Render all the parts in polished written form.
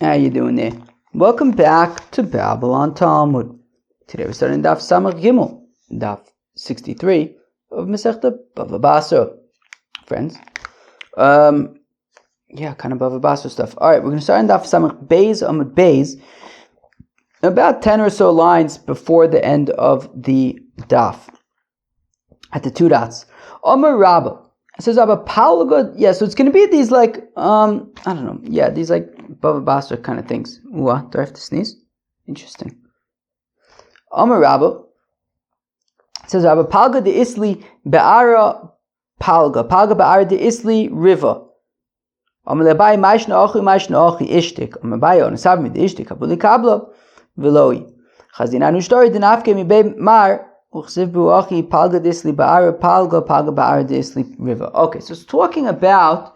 How you doing there? Welcome back to Babylon Talmud. Today we're starting Daf Samach Gimel, Daf 63 of Masechta BavaBasra. Friends, kind of BavaBasra stuff. All right, we're going to start in Daf Samach Beis Amud Beis, about 10 or so lines before the end of the Daf, at the two dots. Omer Rabbah. It says Rabba Palga, so it's going to be these these like BavaBasra kind of things. Do I have to sneeze? Interesting. Amar Rabba, it says Rabba Palga de Isli Be'ara Palga Be'ara de Isli Riva. Amar Lebai Maishna Ochi Ishtik. Amar Bayo Nasavmi de Ishtik Abuli Kabla Veloi. Chazina Nushtori Dinafke Mi Be Mar. Okay, so it's talking about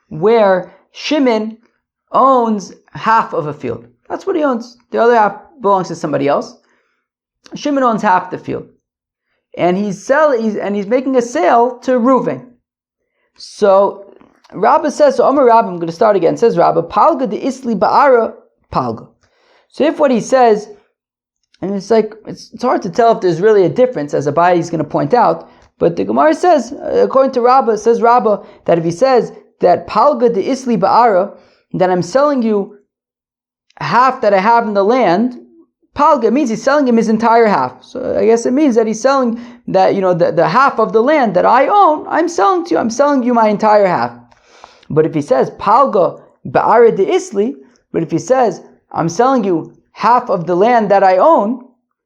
where Shimon owns half of a field. That's what he owns. The other half belongs to somebody else. Shimon owns half the field, and he's making a sale to Reuven. So Rabbah says, so Amar Rabbah, I'm going to start again. It says Rabbah, Palga de Isli Ba'ara Palga. So if what he says, and it's hard to tell if there's really a difference, as Abai is going to point out. But the Gemara says, according to Rabbah, that if he says that Palga de Isli Ba'ara, that I'm selling you half that I have in the land, Palga means he's selling him his entire half. So I guess it means that he's selling that, the half of the land that I own, I'm selling to you. I'm selling you my entire half. But if he says Palga Ba'ara de Isli, but if he says I'm selling you half of the land that I own,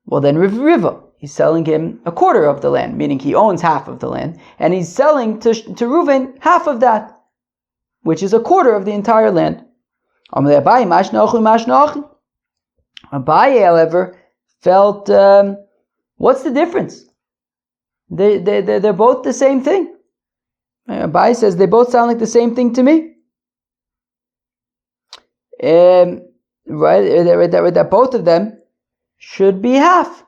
well then Riva, he's selling him a quarter of the land, meaning he owns half of the land, and he's selling to Reuven half of that, which is a quarter of the entire land. Abaye, however, felt, what's the difference? They're both the same thing. Abaye says they both sound like the same thing to me. Right, that both of them should be half.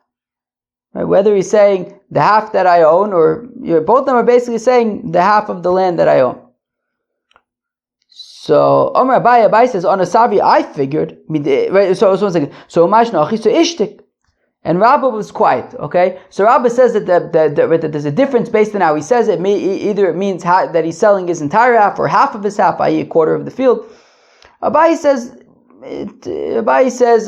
Right? Whether he's saying the half that I own, or both of them are basically saying the half of the land that I own. So Omer Abai says, on a Savi, I figured. Right, so 1 second. So Ishtik, and Rabbah was quiet. Okay, so Rabbah says that there's a difference based on how he says it. Either it means that he's selling his entire half or half of his half, i.e., a quarter of the field. Abai says,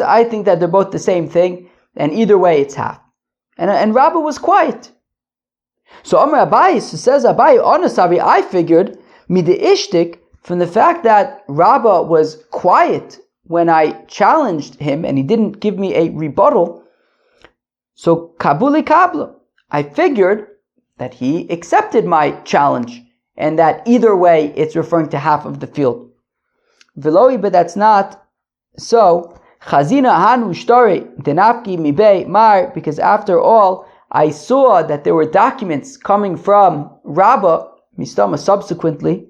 I think that they're both the same thing, and either way it's half. And Rabbah was quiet. So Amar Abai says, honestly, I figured, mide ishtik, from the fact that Rabbah was quiet when I challenged him, and he didn't give me a rebuttal, so kabuli kabla, I figured that he accepted my challenge, and that either way it's referring to half of the field. Veloi, but that's not so. Chazina hanu shtori denafki mibei mar, because after all, I saw that there were documents coming from Rabbah, mistama subsequently.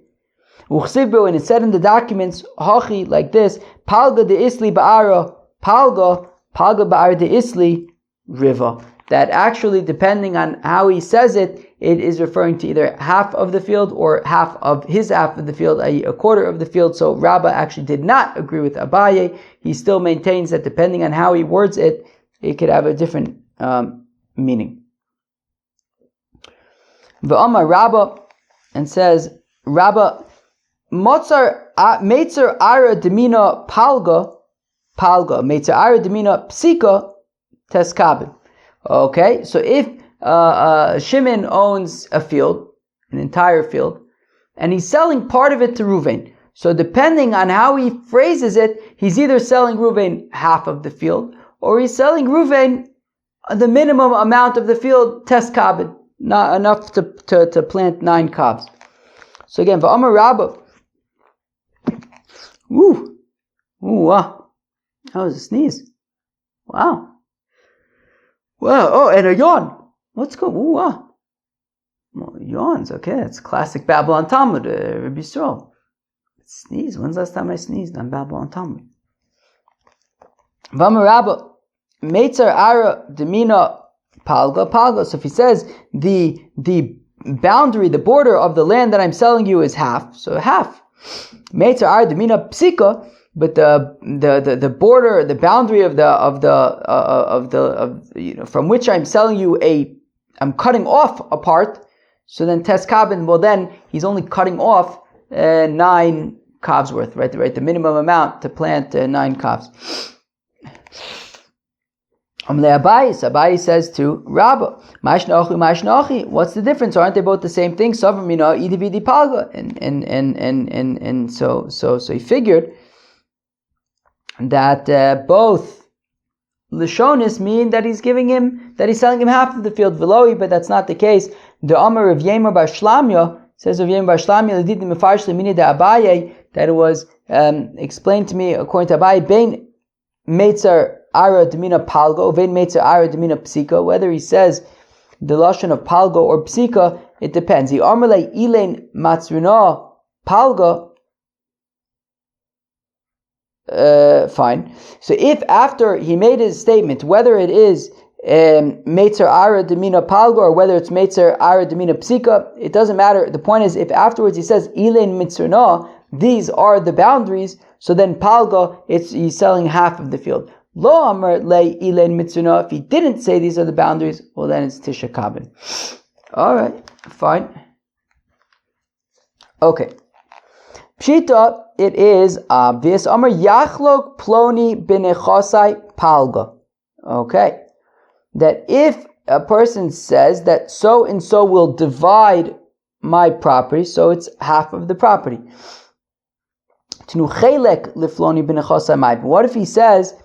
Uchsibbu, and it said in the documents, hachi, like this, Palga de Isli Ba'ara, Palga Ba'ara de Isli Riva. That actually, depending on how he says it, it is referring to either half of the field or half of his half of the field, i.e. a quarter of the field. So Rabbah actually did not agree with Abaye. He still maintains that depending on how he words it, it could have a different meaning. V'amar Rabbah, and says, Rabbah, Meitzer Ara Demina Palga, Meitzer Ara Demina Psika Teskabin. Okay, so if Shimon owns a field, an entire field, and he's selling part of it to Reuven. So depending on how he phrases it, he's either selling Reuven half of the field, or he's selling Reuven the minimum amount of the field, tes kabin, not enough to plant 9 cobs. So again, V'amar Rabbah. Wow. That was a sneeze. Wow. Oh, and a yawn. Let's go. Well, yawns, okay. That's classic Babylon Talmud, Rabbi Yisrael. Sneeze. When's the last time I sneezed on Babylon Talmud? V'amar Rabbah, Meitzer Ara Demina Palga. So if he says the boundary, the border of the land that I'm selling you is half, so half. Meitzer Ara Demina Psika, but the border, the boundary from which I'm selling you I'm cutting off a part. So then tes kabin, well then he's only cutting off 9 kavs worth, right? The minimum amount to plant 9 kavs. Abai says to Rabba, what's the difference? Aren't they both the same thing? And so he figured that both Lishonis mean that he's selling him half of the field veloi, but that's not the case. The Amar of Yemer bar Shlamya says of Yemer bar Shlamya that it was explained to me according to Abai, Bein Meitzar Ara Demina Palgo, Vein Meitzar Ara Demina Psika, whether he says the lashon of Palgo or Psika, it depends. The Amarle Ilein Matzrina Palgo, fine. So if after he made his statement, whether it is Meitzar Ara Demina Palgo or whether it's Meitzar Ara Demina Psika, it doesn't matter. The point is, if afterwards he says Ilein Mitzrina, these are the boundaries, so then Palgo, he's selling half of the field. Lo Amar Le Ilein Mitzrina, if he didn't say these are the boundaries, well then it's Tisha Kabin. Alright, fine. Okay. Pshita, it is obvious. Amar Yachlok Ploni Binechosai Palga. Okay. That if a person says that so and so will divide my property, so it's half of the property. What if he says,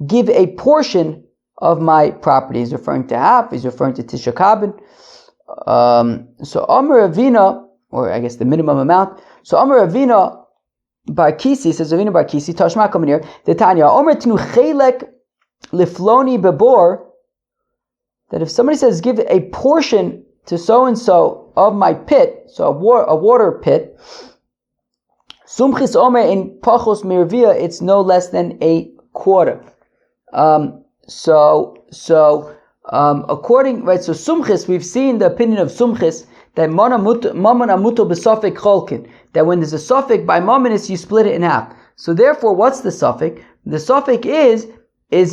give a portion of my property? He's referring to half, he's referring to Tisha Kabin. So Amar Avina, or I guess the minimum amount. So Amar Avina Bar Kisi, says Avina Bar Kisi, Tashma Kamanir, the Tanya, Amar Tnu Chelek Lifloni Bebor, that if somebody says, give a portion to so-and-so of my pit, so a water pit, Sumchis Omer in Pachos Mirvia, it's no less than a quarter. According, right, so Sumchis, we've seen the opinion of Sumchis, that Mammon Amuto Besofik Cholkin, that when there's a suffix by Mammonis, you split it in half. So therefore, what's the suffix? The suffix is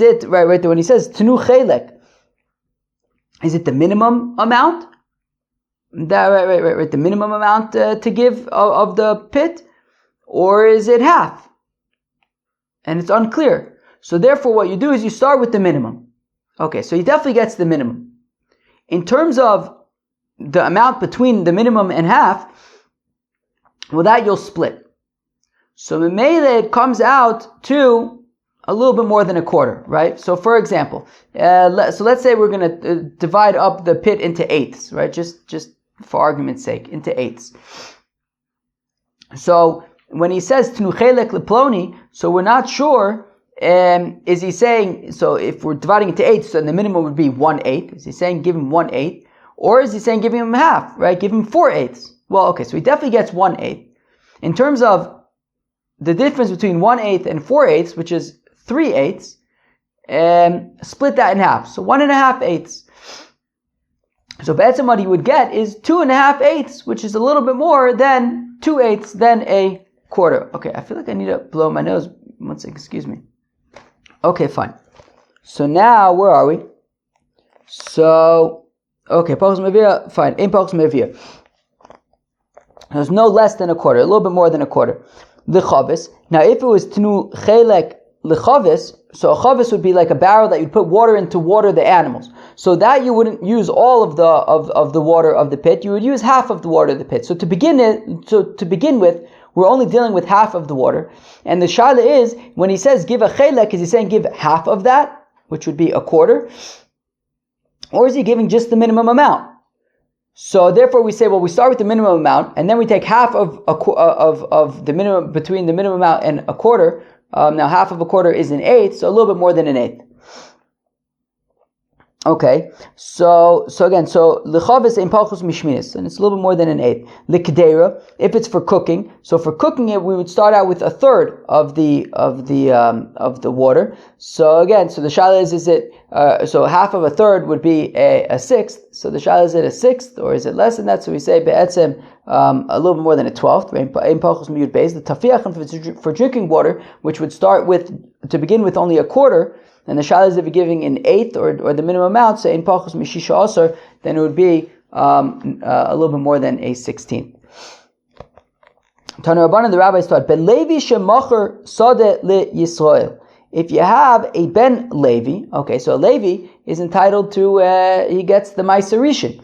it, right there, when he says Tnu Chelek, is it the minimum amount? Right, the minimum amount to give of the pit? Or is it half? And it's unclear. So therefore what you do is you start with the minimum. Okay, so he definitely gets the minimum. In terms of the amount between the minimum and half, well, that you'll split. So Memele, it comes out to a little bit more than a quarter, right? So for example, so let's say we're going to divide up the pit into eighths, right? Just for argument's sake, into eighths. So when he says Tnu Chelek Leploni, so we're not sure, is he saying, so if we're dividing into eighths, then the minimum would be 1/8. Is he saying give him 1/8? Or is he saying giving him half, right? Give him 4/8. Well, okay, so he definitely gets 1/8. In terms of the difference between 1/8 and 4/8, which is 3/8, split that in half. So 1.5/8. So basically what he would get is 2.5/8, which is a little bit more than 2/8, than a quarter. Okay, I feel like I need to blow my nose. One second, excuse me. Okay, fine. So now, where are we? So, okay, Pachos Mevia, fine. In Pachos Mevia. There's no less than a quarter, a little bit more than a quarter. L'chavis. Now, if it was Tnu Chelek L'chavis, so a chavis would be like a barrel that you'd put water in to water the animals. So that you wouldn't use all of the water of the pit. You would use half of the water of the pit. So to begin with, we're only dealing with half of the water. And the shaila is, when he says give a chelek, is he saying give half of that, which would be a quarter? Or is he giving just the minimum amount? So therefore we say, well, we start with the minimum amount, and then we take half of the minimum, between the minimum amount and a quarter. Now half of a quarter is an eighth, so a little bit more than an eighth. Okay, so lichav is ein pachos mishminis, and it's a little bit more than an eighth. Likdera, if it's for cooking, so for cooking it, we would start out with a third of the water. So again, so the shala is it so half of a third would be a sixth. So the shala is it a sixth or is it less than that? So we say be'etzem a little bit more than a 12th. Ein pachos miyud beis. The tafiach for drinking water, which would start with to begin with only a quarter. And the shala is if you're giving an eighth or the minimum amount, say in pachos mishisha asar, then it would be a little bit more than a 16th. Tanu Rabbanan, the rabbis taught, Ben Levi shemacher sadeh li Yisrael. If you have a Ben Levi, okay, so a Levi is entitled to, he gets the Ma'aser Rishon.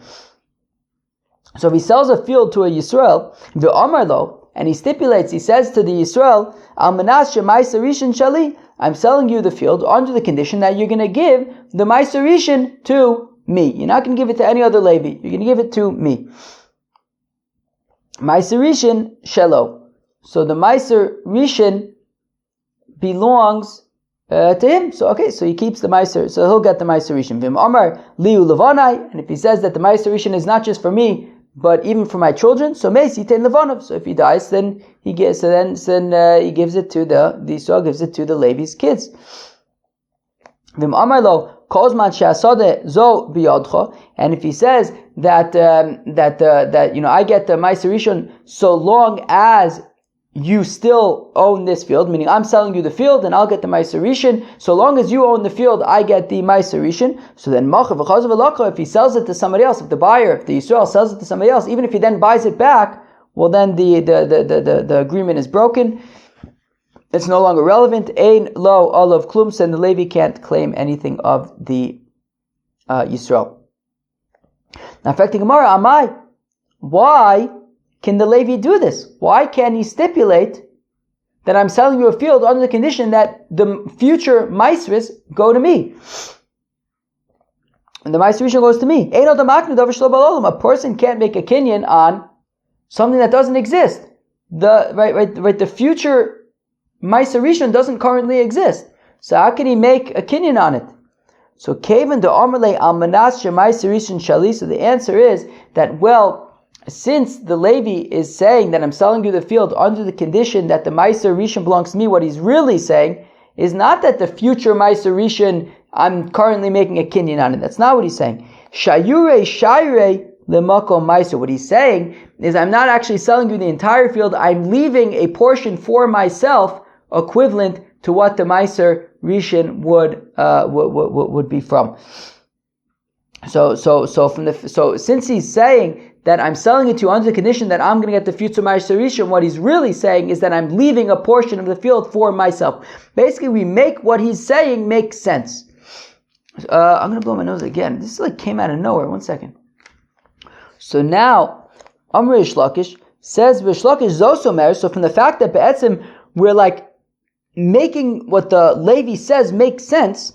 So if he sells a field to a Yisrael, the Amar lo, and he stipulates, he says to the Yisrael, Al manas Ma'aser Rishon shali, I'm selling you the field under the condition that you're going to give the Ma'aser Rishon to me. You're not going to give it to any other Levi. You're going to give it to me. Ma'aser Rishon shelo. So the Ma'aser Rishon belongs to him. So okay, so he keeps the Ma'aser. So he'll get the Ma'aser Rishon. Vim Amar liu levanai. And if he says that the Ma'aser Rishon is not just for me, but even for my children, so meis yitain levanov. So if he dies, then he gives. So then he gives it to the Yisrael gives it to the Levi's kids. Vim amar lo kozman she'asodeh zo biyadcha. And if he says that I get the Ma'aser Rishon so long as you still own this field, meaning I'm selling you the field and I'll get the Ma'aser Rishon. So long as you own the field, I get the Ma'aser Rishon. So then if he sells it to somebody else, if the Yisrael sells it to somebody else, even if he then buys it back, well then the agreement is broken. It's no longer relevant. Ein lo olav klum, and the Levi can't claim anything of the Yisrael. Now affecting Gemara, Amai, why can the Levi do this? Why can't he stipulate that I'm selling you a field under the condition that the future Ma'aseris go to me? And the Ma'aser Rishon goes to me. A person can't make a kinyan on something that doesn't exist. The future Ma'aser Rishon doesn't currently exist. So how can he make a kinyan on it? So Kavan de Amarle al Manas Ma'aser Rishon Shali. So the answer is that, well, since the Levi is saying that I'm selling you the field under the condition that the Ma'aser Rishon belongs to me, what he's really saying is not that the future Ma'aser Rishon, I'm currently making a kinyan on it. That's not what he's saying. Shayure Shayre Lemako Ma'aser. What he's saying is I'm not actually selling you the entire field. I'm leaving a portion for myself equivalent to what the Ma'aser Rishon would be from. So since he's saying that I'm selling it to you under the condition that I'm going to get the future Ma'aser Rishon, what he's really saying is that I'm leaving a portion of the field for myself. Basically, we make what he's saying make sense. I'm going to blow my nose again. This came out of nowhere. 1 second. So now, Amr Rish Lakish says, Rish Lakish Zosomer, so from the fact that Be'etzim, we're making what the Levi says make sense,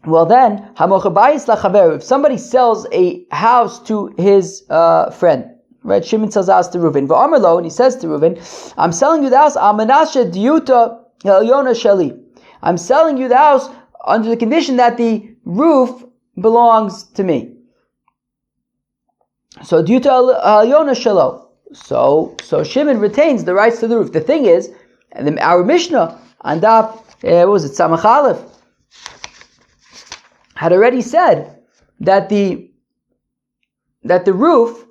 well then, if somebody sells a house to his friend, right? Shimon sells a house to Reuven. V'amarlo, and he says to Reuven, I'm selling you the house, Amanashe Diuta Elyona Shali. I'm selling you the house under the condition that the roof belongs to me. So Diuta Elyona Shalo. So Shimon retains the rights to the roof. The thing is, and our Mishnah on Daf, Samach Aleph, had already said that the roof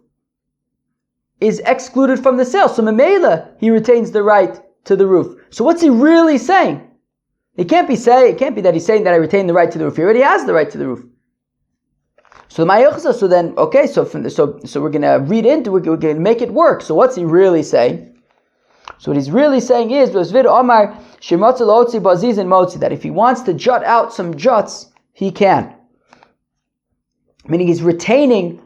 is excluded from the sale. So Memela, he retains the right to the roof. So what's he really saying? It can't be that he's saying that I retain the right to the roof. He already has the right to the roof. So then, okay, so we're going to read into it, we're going to make it work. So what's he really saying? So what he's really saying is that if he wants to jut out some juts, he can. Meaning he's retaining,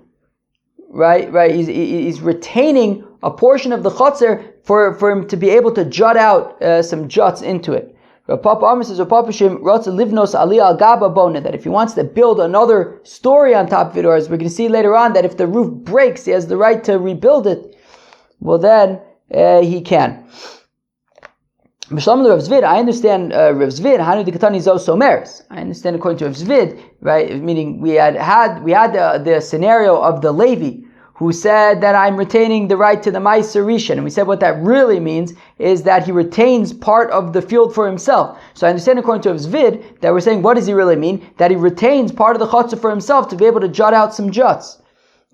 right? He's retaining a portion of the chotzer for him to be able to jut out some juts into it. Papa Amr says, that if he wants to build another story on top of it, or as we're going to see later on, that if the roof breaks, he has the right to rebuild it, well then he can. I understand Rav Zvid. Hanu Dikatani Zos Omeres. I understand according to Rav Zvid, right? Meaning we had the scenario of the Levi who said that I'm retaining the right to the Ma'aser Rishon, and we said what that really means is that he retains part of the field for himself. So I understand according to Rav Zvid that we're saying, what does he really mean? That he retains part of the chutzah for himself to be able to jot out some juts.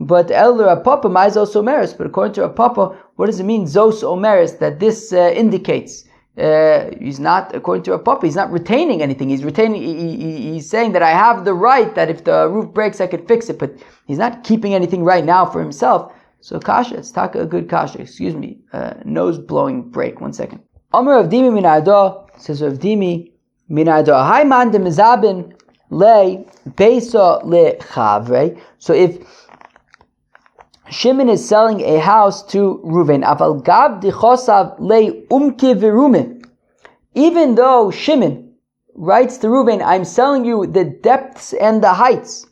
But El Rav Papa Mai Zos Omeres. But according to Rav Papa, what does it mean Zos Omeres? That this indicates. He's not, according to Rav Papa, he's not retaining anything. He's retaining. He's saying that I have the right that if the roof breaks, I could fix it. But he's not keeping anything right now for himself. So kasha, it's taka a good kasha. Excuse me, nose blowing break. 1 second. Amar Rav Dimi min Arda, says Rav Dimi min Arda. Hai man de mizabin le beisa le chavre. So if Shimon is selling a house to Reuven, aval gab dichosav le umke virume. Even though Shimon writes to Reuven, I'm selling you the depths and the heights,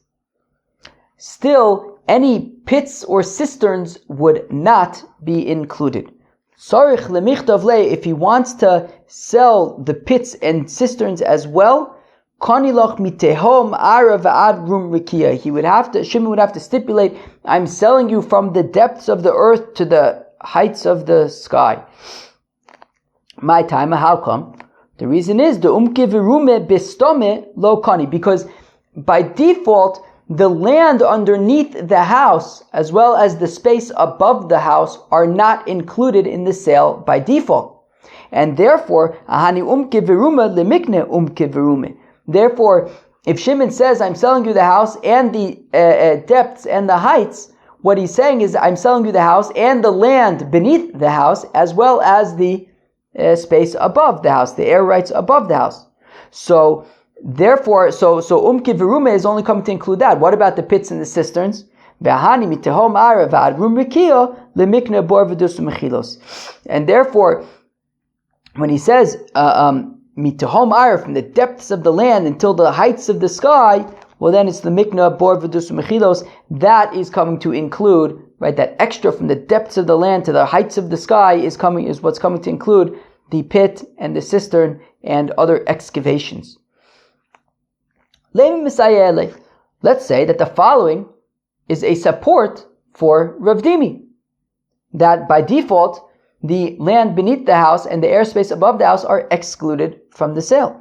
still any pits or cisterns would not be included. Sarich lemichtav le, if he wants to sell the pits and cisterns as well, Konilach mitehom ara va'ad rum rikia. Shimon would have to stipulate, I'm selling you from the depths of the earth to the heights of the sky. My time, how come? The reason is the umke virume bistome lo kani, because by default the land underneath the house as well as the space above the house are not included in the sale by default, and therefore ahani umke virume lemikne umke virume. Therefore, if Shimon says, I'm selling you the house and the depths and the heights, what he's saying is, I'm selling you the house and the land beneath the house, as well as the space above the house, the air rights above the house. So, therefore, so umke virume is only coming to include that. What about the pits and the cisterns? And therefore, when he says, mitahom ayr, from the depths of the land until the heights of the sky, well then it's the mikna bor v'dus mechilos. That is coming to include, right, that extra from the depths of the land to the heights of the sky is what's coming to include the pit and the cistern and other excavations. Let's say that the following is a support for Rav Dimi, that by default the land beneath the house and the airspace above the house are excluded from the sale.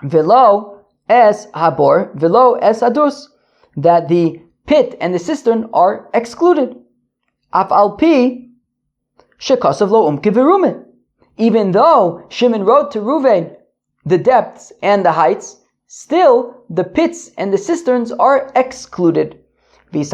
Velo es habor, velo es adus, that the pit and the cistern are excluded. Af al pi shekasav lo umke virume. Even though Shimon wrote to Reuven the depths and the heights, still the pits and the cisterns are excluded. Now, if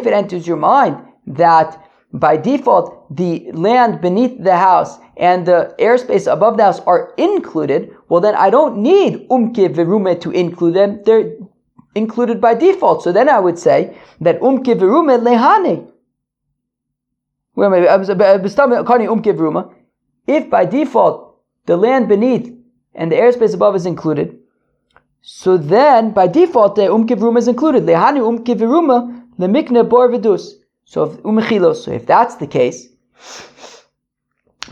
it enters your mind that by default the land beneath the house and the airspace above the house are included, well then I don't need umke virume to include them. They're included by default. So then I would say that umke virume lehane. If by default the land beneath and the airspace above is included, so then, by default, the umke virume is included. Lehani umke virume lemikne bor v'dus. So if that's the case,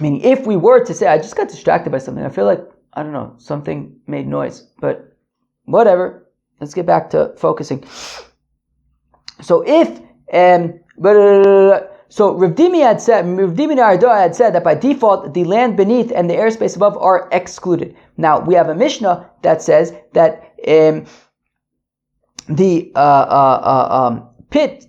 meaning if we were to say, I just got distracted by something. I feel like, I don't know, something made noise, but whatever. Let's get back to focusing. So so Rav Dimi Narada had said that by default the land beneath and the airspace above are excluded. Now we have a Mishnah that says that the pits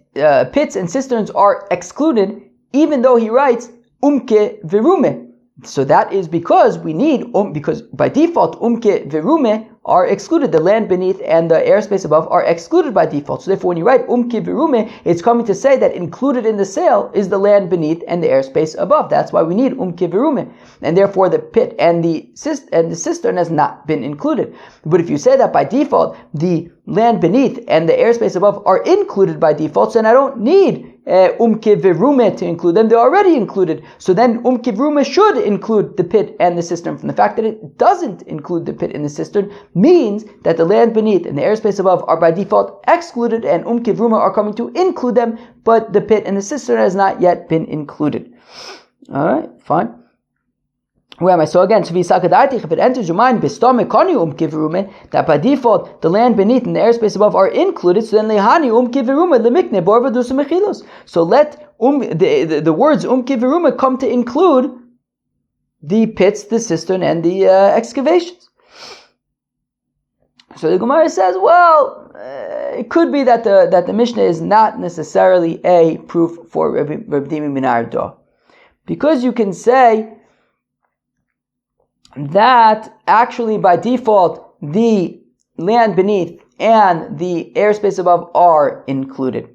and cisterns are excluded, even though he writes umke virume. So that is because we need because by default umke virume are excluded. The land beneath and the airspace above are excluded by default. So therefore, when you write umke virume, it's coming to say that included in the sale is the land beneath and the airspace above. That's why we need umke virume, and therefore the pit and the cistern has not been included. But if you say that by default the land beneath and the airspace above are included by default, so then I don't need umke virume to include them. They're already included. So then umke virume should include the pit and the cistern. From the fact that it doesn't include the pit and the cistern means that the land beneath and the airspace above are by default excluded, and umke virume are coming to include them, but the pit and the cistern has not yet been included. All right, fine. Where am I? So again, if it enters your mind, that by default the land beneath and the airspace above are included, so then so let the words kiviruma come to include the pits, the cistern, and the excavations. So the Gemara says, well, it could be that the Mishnah is not necessarily a proof for Rabbi Dimi ben Arda, because you can say that actually by default the land beneath and the airspace above are included.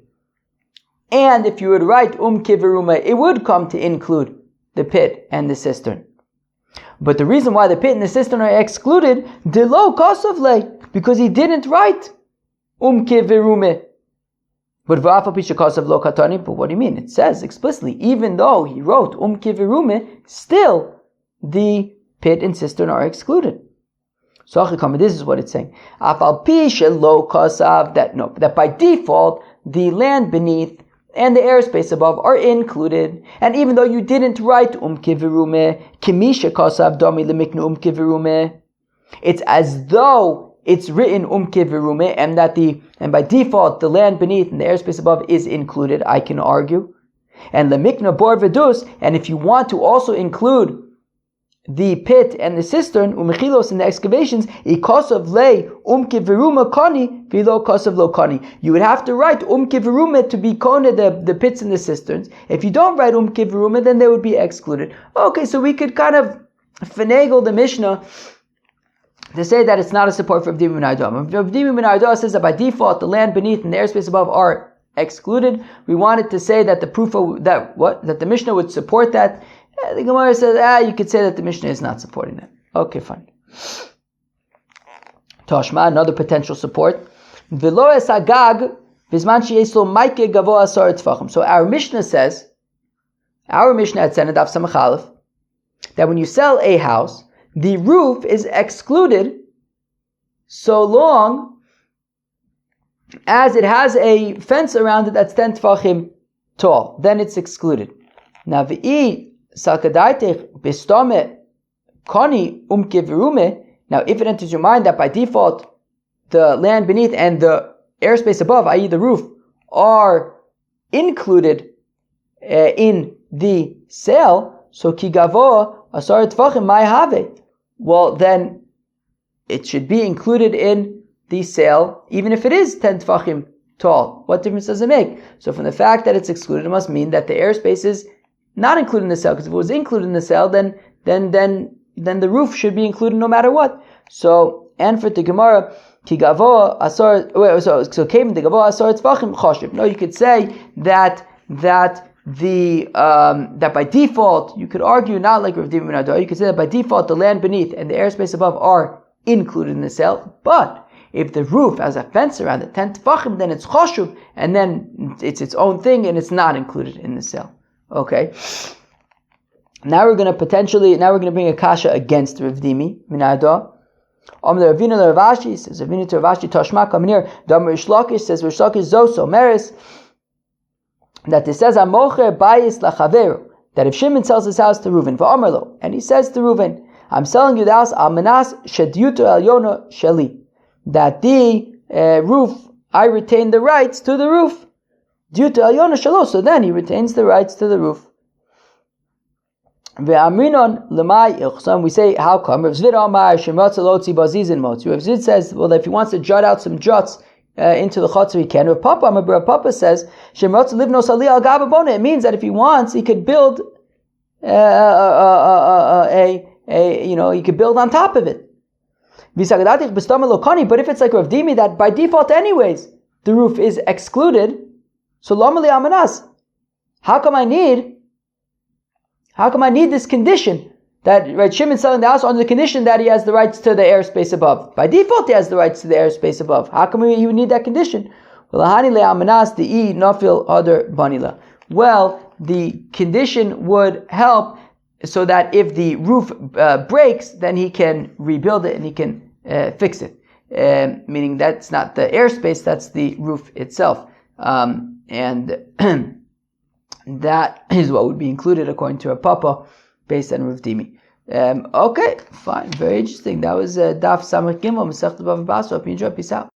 And if you would write kiviruma, it would come to include the pit and the cistern. But the reason why the pit and the cistern are excluded, delo kosovle, because he didn't write kiviruma. But what do you mean? It says explicitly, even though he wrote kiviruma, still the pit and cistern are excluded. So this is what it's saying. That by default the land beneath and the airspace above are included. And even though you didn't write kivirume, kimisha kosav domi lemiknu kivirume, it's as though it's written kivirume, and by default the land beneath and the airspace above is included, I can argue. And lemikna bor vedus, and if you want to also include the pit and the cistern, umechilos and the excavations, ikosav le kiviruma kani vilo kosav lo kani. You would have to write kiviruma to be kone the pits and the cisterns. If you don't write kiviruma, then they would be excluded. Okay, so we could kind of finagle the Mishnah to say that it's not a support for Rabbi Dimi ben Arda. Rabbi Dimi ben Arda says that by default the land beneath and the airspace above are excluded. We wanted to say that the proof of that the Mishnah would support that. The Gemara says, you could say that the Mishnah is not supporting that. Okay, fine. Toshma, another potential support. So our Mishnah says, at Senedaf Samach Aleph, that when you sell a house, the roof is excluded so long as it has a fence around it that's 10 tfachim tall. Then it's excluded. Now, now, if it enters your mind that by default the land beneath and the airspace above, i.e. the roof, are included in the sale, so kigavo asar tvachim may have. Well, then it should be included in the sale, even if it is 10 tvachim tall. What difference does it make? So from the fact that it's excluded, it must mean that the airspace is not included in the sale, because if it was included in the sale, then the roof should be included no matter what. So, and for the Gemara, kigavo asar. So came the gavo asar tzvachim choshev. No, you could say that by default you could argue not like Rav Dimi ben Arda. You could say that by default the land beneath and the airspace above are included in the sale, but if the roof has a fence around it, 10 tefachim, then it's choshev, and then it's its own thing and it's not included in the sale. Okay. Now we're going to bring a kasha against Rav Dimi ben Arda. Ravina Ravashi says, Ravina to Ravashi Tashma Kamir. Dam Rish Lakish says, Rish Lakish Zoso Meris, that it says Amocher Bayis Lachaveru, that if Shimon sells his house to Reuven, Va'amarlo, and he says to Reuven, I'm selling you the house Almanas Shedyuto Elyona Sheli, that the roof, I retain the rights to the roof. Due to Elyona Shelo, so then he retains the rights to the roof. Ve'amrinon lemai ilchsam, we say, how come? Rav Zvid Amar Shemratz Lotzi Bazizin Motzi. Rav Zvid says, well, if he wants to jot out some jots into the chotzer, he can. Rav Papa says, Shemratz Livnos Ali Al Gababona. It means that if he wants, he could build he could build on top of it. But if it's like Rav Dimi, that by default anyways the roof is excluded, so Lamali Amanas, how come I need this condition that right Shimon's selling the house on the condition that he has the rights to the airspace above? By default he has the rights to the airspace above. How come he would need that condition? Well, the condition would help so that if the roof breaks, then he can rebuild it and he can fix it. Meaning that's not the airspace, that's the roof itself. And That is what would be included according to Rav Papa, based on Rav Dimi. Okay, fine, very interesting. That was Daf Samach Gimel, Masechet BavaBasra. Hope you enjoyed. Peace out.